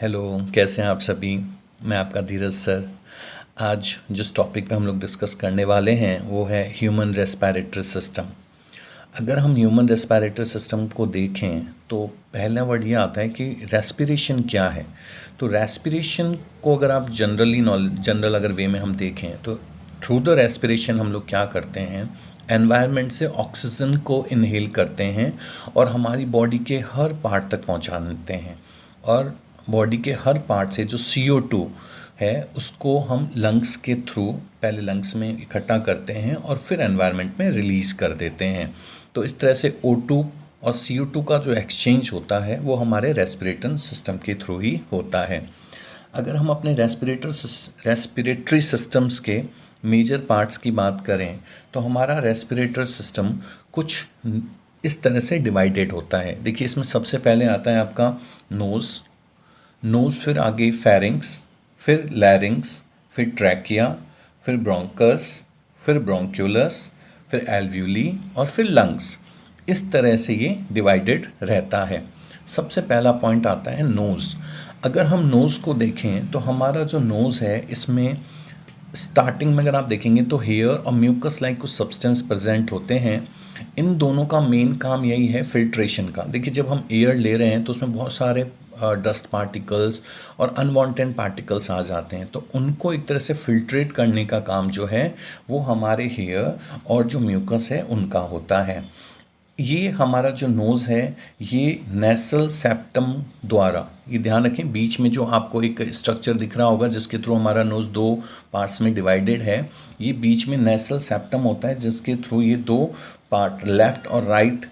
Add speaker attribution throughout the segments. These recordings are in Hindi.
Speaker 1: हेलो, कैसे हैं आप सभी। मैं आपका धीरज सर। आज जिस टॉपिक पे हम लोग डिस्कस करने वाले हैं वो है ह्यूमन रेस्पिरेटरी सिस्टम। अगर हम ह्यूमन रेस्पिरेटरी सिस्टम को देखें तो पहला वर्ड ये आता है कि रेस्पिरेशन क्या है। तो रेस्पिरेशन को अगर आप जनरल अगर वे में हम देखें तो थ्रू द रेस्पिरेशन हम लोग क्या करते हैं, एनवायरनमेंट से ऑक्सीजन को इनहेल करते हैं और हमारी बॉडी के हर पार्ट तक पहुंचा देते हैं। और बॉडी के हर पार्ट से जो CO2 है उसको हम लंग्स के थ्रू पहले लंग्स में इकट्ठा करते हैं और फिर एनवायरनमेंट में रिलीज़ कर देते हैं। तो इस तरह से O2 और CO2 का जो एक्सचेंज होता है वो हमारे रेस्पिरेटरी सिस्टम के थ्रू ही होता है। अगर हम अपने रेस्पिरेटरी सिस्टम्स के मेजर पार्ट्स की बात करें तो हमारा रेस्पिरेटरी सिस्टम कुछ इस तरह से डिवाइडेड होता है। देखिए, इसमें सबसे पहले आता है आपका नोज़, फिर आगे फेरिंग्स, फिर लैरिंग्स, फिर ट्रैकिया, फिर ब्रोंकस, फिर ब्रोंक्यूलस, फिर एल्व्यूली और फिर लंग्स। इस तरह से ये डिवाइडेड रहता है। सबसे पहला पॉइंट आता है नोज़। अगर हम नोज़ को देखें तो हमारा जो नोज़ है इसमें स्टार्टिंग में अगर आप देखेंगे तो हेयर और म्यूकस लाइक कुछ सब्सटेंस प्रेजेंट होते हैं। इन दोनों का मेन काम यही है फिल्ट्रेशन का। देखिए, जब हम एयर ले रहे हैं तो उसमें बहुत सारे डस्ट पार्टिकल्स और अनवांटेड पार्टिकल्स आ जाते हैं, तो उनको एक तरह से फिल्ट्रेट करने का काम जो है वो हमारे हेयर और जो म्यूकस है उनका होता है। ये हमारा जो नोज़ है ये नेसल सेप्टम द्वारा, ये ध्यान रखें, बीच में जो आपको एक स्ट्रक्चर दिख रहा होगा जिसके थ्रू हमारा नोज़ दो पार्ट्स में डिवाइडेड है, ये बीच में नेसल सेप्टम होता है जिसके थ्रू ये दो पार्ट लेफ़्ट और राइट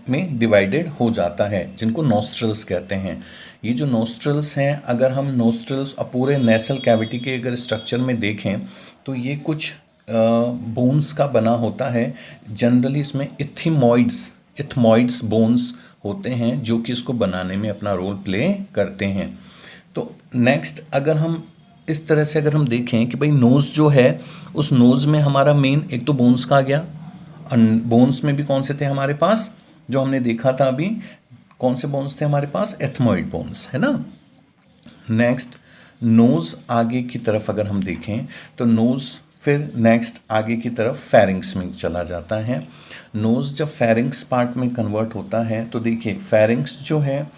Speaker 1: में डिवाइडेड हो जाता है, जिनको नोस्ट्रल्स कहते हैं। ये जो नोस्ट्रल्स हैं, अगर हम नोस्ट्रल्स और पूरे नेसल कैविटी के अगर स्ट्रक्चर में देखें तो ये कुछ बोन्स का बना होता है। जनरली इसमें इथमॉइड्स बोन्स होते हैं जो कि इसको बनाने में अपना रोल प्ले करते हैं। तो नेक्स्ट अगर हम इस तरह से अगर हम देखें कि भाई नोज़ जो है उस नोज़ में हमारा मेन एक तो बोन्स का आ गया, और बोन्स में भी कौन से थे हमारे पास, जो हमने देखा था अभी, कौन से बोन्स थे हमारे पास, एथमॉइड बोन्स, है ना। नेक्स्ट नोज़ आगे की तरफ अगर हम देखें तो नोज़ फिर नेक्स्ट आगे की तरफ फेरिंग्स में चला जाता है। नोज़ जब फेरिंग्स पार्ट में कन्वर्ट होता है तो देखिए फेरिंग्स जो है,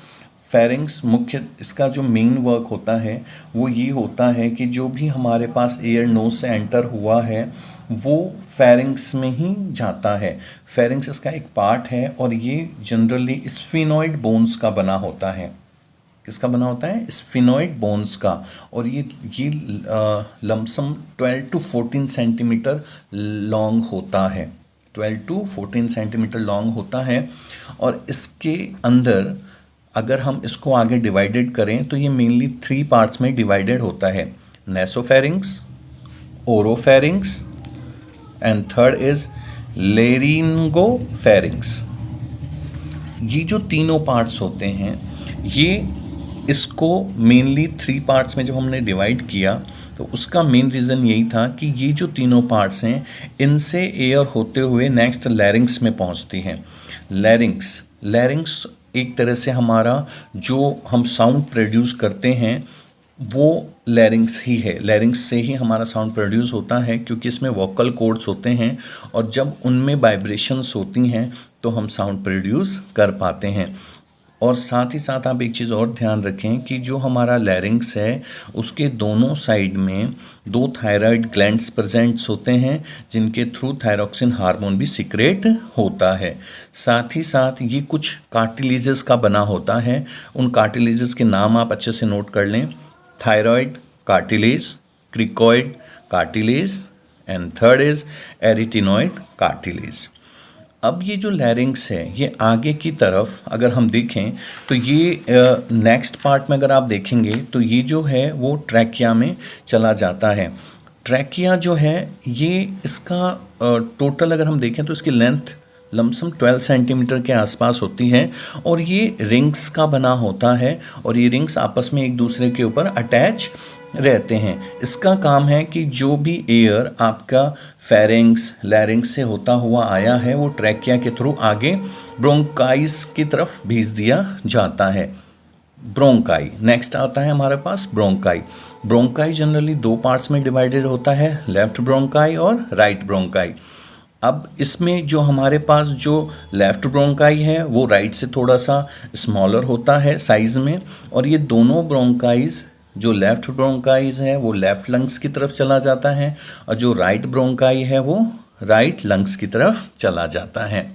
Speaker 1: फेरिंग्स मुख्य इसका जो मेन वर्क होता है वो ये होता है कि जो भी हमारे पास एयर नोज़ से एंटर हुआ है वो फेरिंग्स में ही जाता है। फेरिंग्स इसका एक पार्ट है और ये जनरली स्फिनॉइड बोन्स का बना होता है। किसका बना होता है, स्फिनॉइड बोन्स का। और ये लमसम 12 to 14 सेंटीमीटर लॉन्ग होता है, 12 to 14 सेंटीमीटर लॉन्ग होता है। और इसके अंदर अगर हम इसको आगे डिवाइडेड करें तो ये मेनली 3 पार्ट्स में डिवाइडेड होता है, नेसोफेरिंग्स, oropharynx and third is laryngopharynx. ये जो तीनों पार्ट्स होते हैं ये इसको मेनली 3 पार्ट्स में जब हमने डिवाइड किया तो उसका मेन रीज़न यही था कि ये जो तीनों पार्ट्स हैं इनसे एयर होते हुए नेक्स्ट लैरिंग्स में पहुंचती हैं। लैरिंग्स एक तरह से हमारा जो हम साउंड प्रोड्यूस करते हैं वो लैरिंग्स ही है, लैरिंग्स से ही हमारा साउंड प्रोड्यूस होता है क्योंकि इसमें वोकल कॉर्ड्स होते हैं और जब उनमें वाइब्रेशंस होती हैं तो हम साउंड प्रोड्यूस कर पाते हैं। और साथ ही साथ आप एक चीज़ और ध्यान रखें कि जो हमारा लैरिंग्स है उसके दोनों साइड में 2 थायराइड ग्लैंड्स प्रेजेंट्स होते हैं जिनके थ्रू थायरॉक्सिन हार्मोन भी सिक्रेट होता है। साथ ही साथ ये कुछ कार्टिलेजेस का बना होता है, उन कार्टिलेजेस के नाम आप अच्छे से नोट कर लें, thyroid cartilage, cricoid cartilage and third is arytenoid cartilage. अब ये जो लैरिंग्स है ये आगे की तरफ अगर हम देखें तो ये नेक्स्ट पार्ट में अगर आप देखेंगे तो ये जो है वो ट्रैकिया में चला जाता है। ट्रैकिया जो है ये इसका टोटल अगर हम देखें तो इसकी लेंथ लमसम 12 सेंटीमीटर के आसपास होती है और ये रिंग्स का बना होता है और ये रिंग्स आपस में एक दूसरे के ऊपर अटैच रहते हैं। इसका काम है कि जो भी एयर आपका फेरिंग्स लैरिंग्स से होता हुआ आया है वो ट्रैकिया के थ्रू आगे ब्रोंकाइस की तरफ भेज दिया जाता है। ब्रोंकाई। नेक्स्ट आता है हमारे पास ब्रोंकाई। ब्रोंकाई जनरली दो पार्ट्स में डिवाइडेड होता है, लेफ्ट ब्रोंकाई और राइट ब्रोंकाई। अब इसमें जो हमारे पास जो लेफ्ट ब्रोंकाई है वो राइट से थोड़ा सा स्मॉलर होता है साइज में, और ये दोनों ब्रोंकाइज, जो लेफ्ट ब्रोंकाइज है वो लेफ्ट लंग्स की तरफ चला जाता है, और जो राइट ब्रोंकाई है वो राइट लंग्स की तरफ चला जाता है।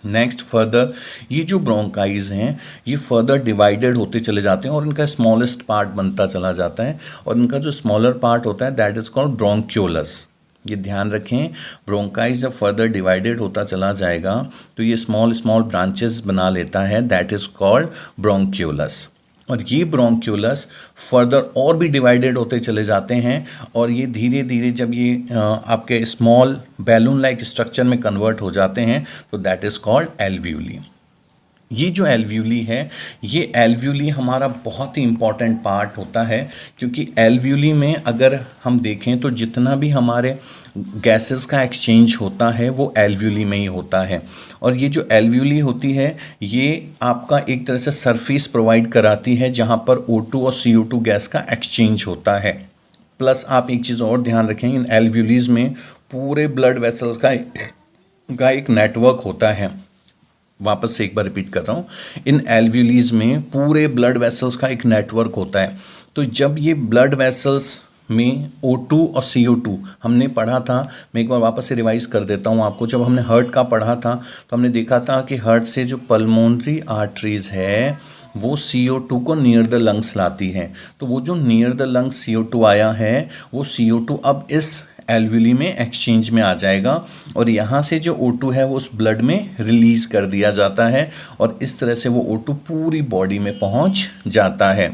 Speaker 1: नेक्स्ट फर्दर ये जो ब्रोंकाइज हैं ये फर्दर डिवाइडेड होते चले जाते हैं और इनका स्मॉलेस्ट पार्ट बनता चला जाता है, और इनका जो स्मॉलर पार्ट होता है दैट इज कॉल्ड ब्रोंक्यूलस। ये ध्यान रखें, ब्रोंकाइज जब फर्दर डिवाइडेड होता चला जाएगा तो ये स्मॉल स्मॉल ब्रांचेस बना लेता है, दैट इज कॉल्ड ब्रोंक्यूलस। और ये ब्रोंक्यूलस फर्दर और भी डिवाइडेड होते चले जाते हैं, और ये धीरे धीरे जब ये आपके स्मॉल बैलून लाइक स्ट्रक्चर में कन्वर्ट हो जाते हैं तो दैट इज़ कॉल्ड एल्व्यूली। ये जो एल्व्यूली है, ये एल्व्यूली हमारा बहुत ही इम्पॉर्टेंट पार्ट होता है, क्योंकि एल्व्यूली में अगर हम देखें तो जितना भी हमारे गैसेस का एक्सचेंज होता है वो एल्व्यूली में ही होता है। और ये जो एल्व्यूली होती है ये आपका एक तरह से सरफेस प्रोवाइड कराती है जहाँ पर O2 और CO2 गैस का एक्सचेंज होता है। प्लस आप एक चीज़ और ध्यान रखें, इन एल्व्यूलीज में पूरे ब्लड वेसल्स का एक नेटवर्क होता है। वापस से एक बार रिपीट कर रहा हूँ, इन एल्व्यूलीज में पूरे ब्लड वेसल्स का एक नेटवर्क होता है। तो जब ये ब्लड वेसल्स में O2 और CO2 हमने पढ़ा था, मैं एक बार वापस से रिवाइज कर देता हूँ आपको। जब हमने हार्ट का पढ़ा था तो हमने देखा था कि हार्ट से जो पल्मोनरी आर्टरीज है वो CO2 को नियर द लंग्स लाती है। तो वो जो नियर द लंग्स CO2 आया है वो CO2 अब इस एल्व्यूली में एक्सचेंज में आ जाएगा, और यहाँ से जो O2 है वो उस ब्लड में रिलीज कर दिया जाता है, और इस तरह से वो O2 पूरी बॉडी में पहुँच जाता है।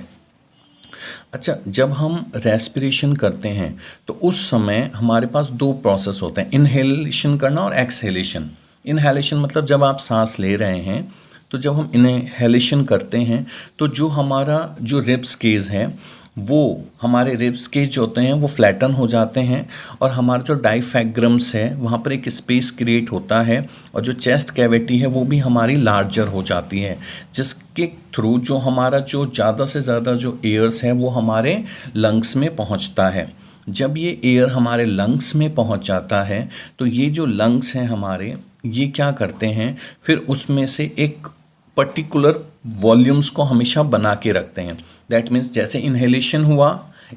Speaker 1: अच्छा, जब हम रेस्पिरेशन करते हैं तो उस समय हमारे पास दो प्रोसेस होते हैं, इनहेलेशन करना और एक्सहेलेशन। इनहेलेशन मतलब जब आप सांस ले रहे हैं, तो जब हम इनहेलेशन करते हैं तो जो हमारा जो रिब्स केज है वो हमारे रिब्स केज जो होते हैं वो फ्लैटन हो जाते हैं, और हमारा जो डायफ्रैगम्स है वहाँ पर एक स्पेस क्रिएट होता है, और जो चेस्ट कैविटी है वो भी हमारी लार्जर हो जाती है, जिसके थ्रू जो हमारा जो ज़्यादा से ज़्यादा जो एयर्स है वो हमारे लंग्स में पहुँचता है। जब ये एयर हमारे लंग्स में पहुँच जाता है तो ये जो लंग्स हैं हमारे, ये क्या करते हैं, फिर उसमें से एक पर्टिकुलर वॉल्यूम्स को हमेशा बना के रखते हैं। दैट मीन्स जैसे इनहेलेशन हुआ,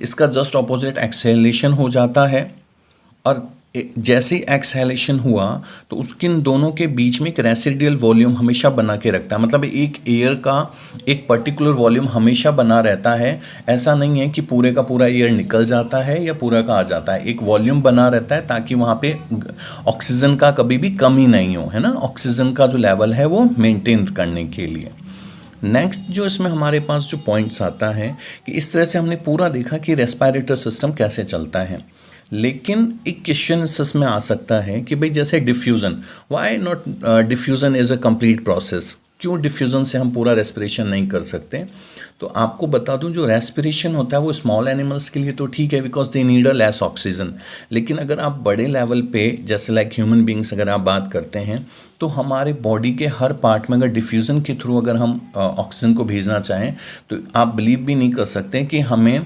Speaker 1: इसका जस्ट ऑपोजिट एक्सहेलेशन हो जाता है, और जैसे ही एक्सहेलेशन हुआ तो उसके दोनों के बीच में एक रेसिडुअल वॉल्यूम हमेशा बना के रखता है। मतलब एक एयर का एक पर्टिकुलर वॉल्यूम हमेशा बना रहता है। ऐसा नहीं है कि पूरे का पूरा एयर निकल जाता है या पूरा का आ जाता है, एक वॉल्यूम बना रहता है ताकि वहाँ पे ऑक्सीजन का कभी भी कमी नहीं हो, है ना, ऑक्सीजन का जो लेवल है वो मेंटेन करने के लिए। नेक्स्ट जो इसमें हमारे पास जो पॉइंट्स आता है कि इस तरह से हमने पूरा देखा कि रेस्पिरेटरी सिस्टम कैसे चलता है, लेकिन एक क्वेश्चन इसमें आ सकता है कि भाई जैसे diffusion, why not diffusion is a complete process, क्यों डिफ्यूज़न से हम पूरा रेस्पिरेशन नहीं कर सकते। तो आपको बता दूं, जो रेस्पिरेशन होता है वो स्मॉल एनिमल्स के लिए तो ठीक है because they need a less oxygen, लेकिन अगर आप बड़े लेवल पे जैसे लाइक ह्यूमन बींग्स अगर आप बात करते हैं तो हमारे बॉडी के हर पार्ट में अगर डिफ्यूज़न के थ्रू अगर हम ऑक्सीजन को भेजना चाहें तो आप बिलीव भी नहीं कर सकते कि हमें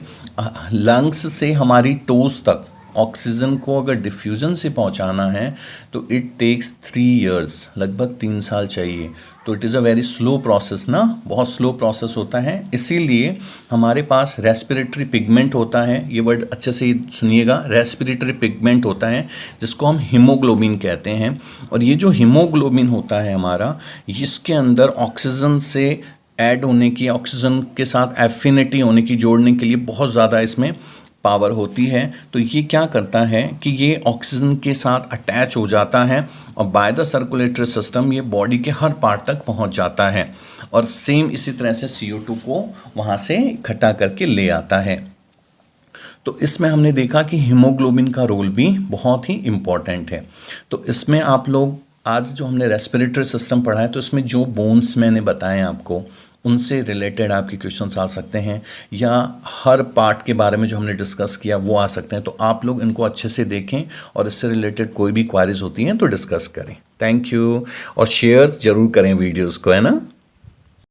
Speaker 1: लंग्स से हमारी टोज तक ऑक्सीजन को अगर डिफ्यूज़न से पहुंचाना है तो इट टेक्स 3 इयर्स, लगभग 3 साल चाहिए। तो it is a very slow process ना, बहुत स्लो प्रोसेस होता है। इसीलिए हमारे पास रेस्पिरेटरी पिगमेंट होता है, ये वर्ड अच्छे से सुनिएगा, रेस्पिरेटरी पिगमेंट होता है जिसको हम हीमोग्लोबिन कहते हैं। और ये जो हीमोग्लोबिन होता है हमारा, इसके अंदर ऑक्सीजन से ऐड होने की, ऑक्सीजन के साथ एफिनिटी होने की, जोड़ने के लिए बहुत ज़्यादा इसमें पावर होती है। तो ये क्या करता है कि ये ऑक्सीजन के साथ अटैच हो जाता है और बाय द सर्कुलेटरी सिस्टम ये बॉडी के हर पार्ट तक पहुंच जाता है, और सेम इसी तरह से CO2 को वहाँ से इकट्ठा करके ले आता है। तो इसमें हमने देखा कि हीमोग्लोबिन का रोल भी बहुत ही इम्पॉर्टेंट है। तो इसमें आप लोग आज जो हमने रेस्पिरेटरी सिस्टम पढ़ा है तो इसमें जो बोन्स मैंने बताए आपको उनसे रिलेटेड आपके क्वेश्चंस आ सकते हैं, या हर पार्ट के बारे में जो हमने डिस्कस किया वो आ सकते हैं। तो आप लोग इनको अच्छे से देखें और इससे रिलेटेड कोई भी क्वारीज होती हैं तो डिस्कस करें। थैंक यू, और शेयर ज़रूर करें वीडियोज़ को, है ना।